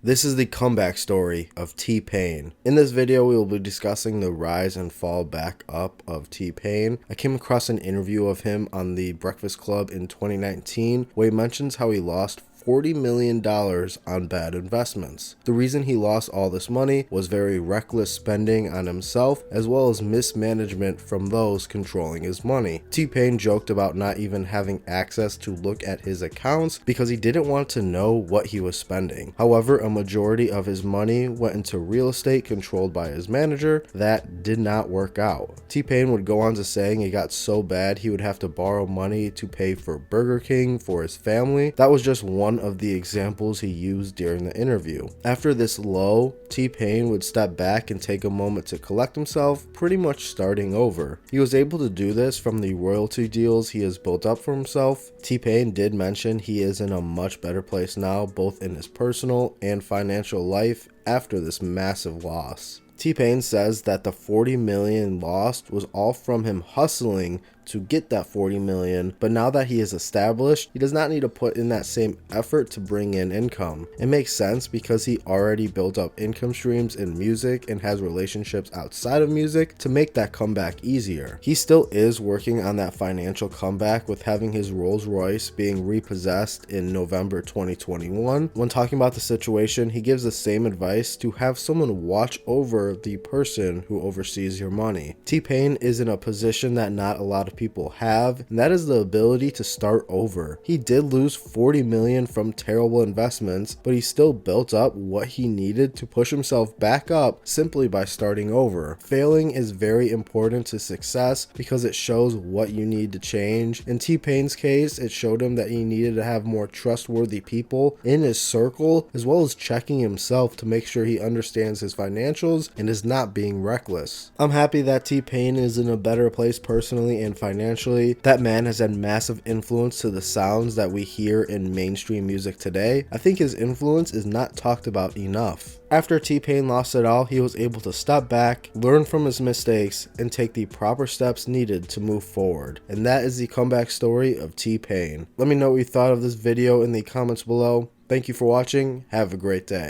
This is the comeback story of T-Pain. In this video, we will be discussing the rise and fall back up of T-Pain. I came across an interview of him on the Breakfast Club in 2019 where he mentions how he lost $40 million on bad investments. The reason he lost all this money was very reckless spending on himself as well as mismanagement from those controlling his money. T-Pain joked about not even having access to look at his accounts because he didn't want to know what he was spending. However, a majority of his money went into real estate controlled by his manager. That did not work out. T-Pain would go on to saying it got so bad he would have to borrow money to pay for Burger King for his family. That was just one of the examples he used during the interview. After this low, T-Pain would step back and take a moment to collect himself, pretty much starting over. He was able to do this from the royalty deals he has built up for himself. T-Pain did mention he is in a much better place now, both in his personal and financial life after this massive loss. T-Pain says that the $40 million lost was all from him hustling to get that $40 million, but now that he is established, he does not need to put in that same effort to bring in income. It makes sense because he already built up income streams in music and has relationships outside of music to make that comeback easier. He still is working on that financial comeback with having his Rolls Royce being repossessed in November 2021. When talking about the situation, he gives the same advice to have someone watch over the person who oversees your money. T-Pain is in a position that not a lot of people have, and that is the ability to start over. He did lose $40 million from terrible investments, but he still built up what he needed to push himself back up simply by starting over. Failing is very important to success because it shows what you need to change. In T-Pain's case, it showed him that he needed to have more trustworthy people in his circle, as well as checking himself to make sure he understands his financials and is not being reckless. I'm happy that T-Pain is in a better place personally and financially. That man has had massive influence to the sounds that we hear in mainstream music today. I think his influence is not talked about enough. After T-Pain lost it all, he was able to step back, learn from his mistakes, and take the proper steps needed to move forward. And that is the comeback story of T-Pain. Let me know what you thought of this video in the comments below. Thank you for watching. Have a great day.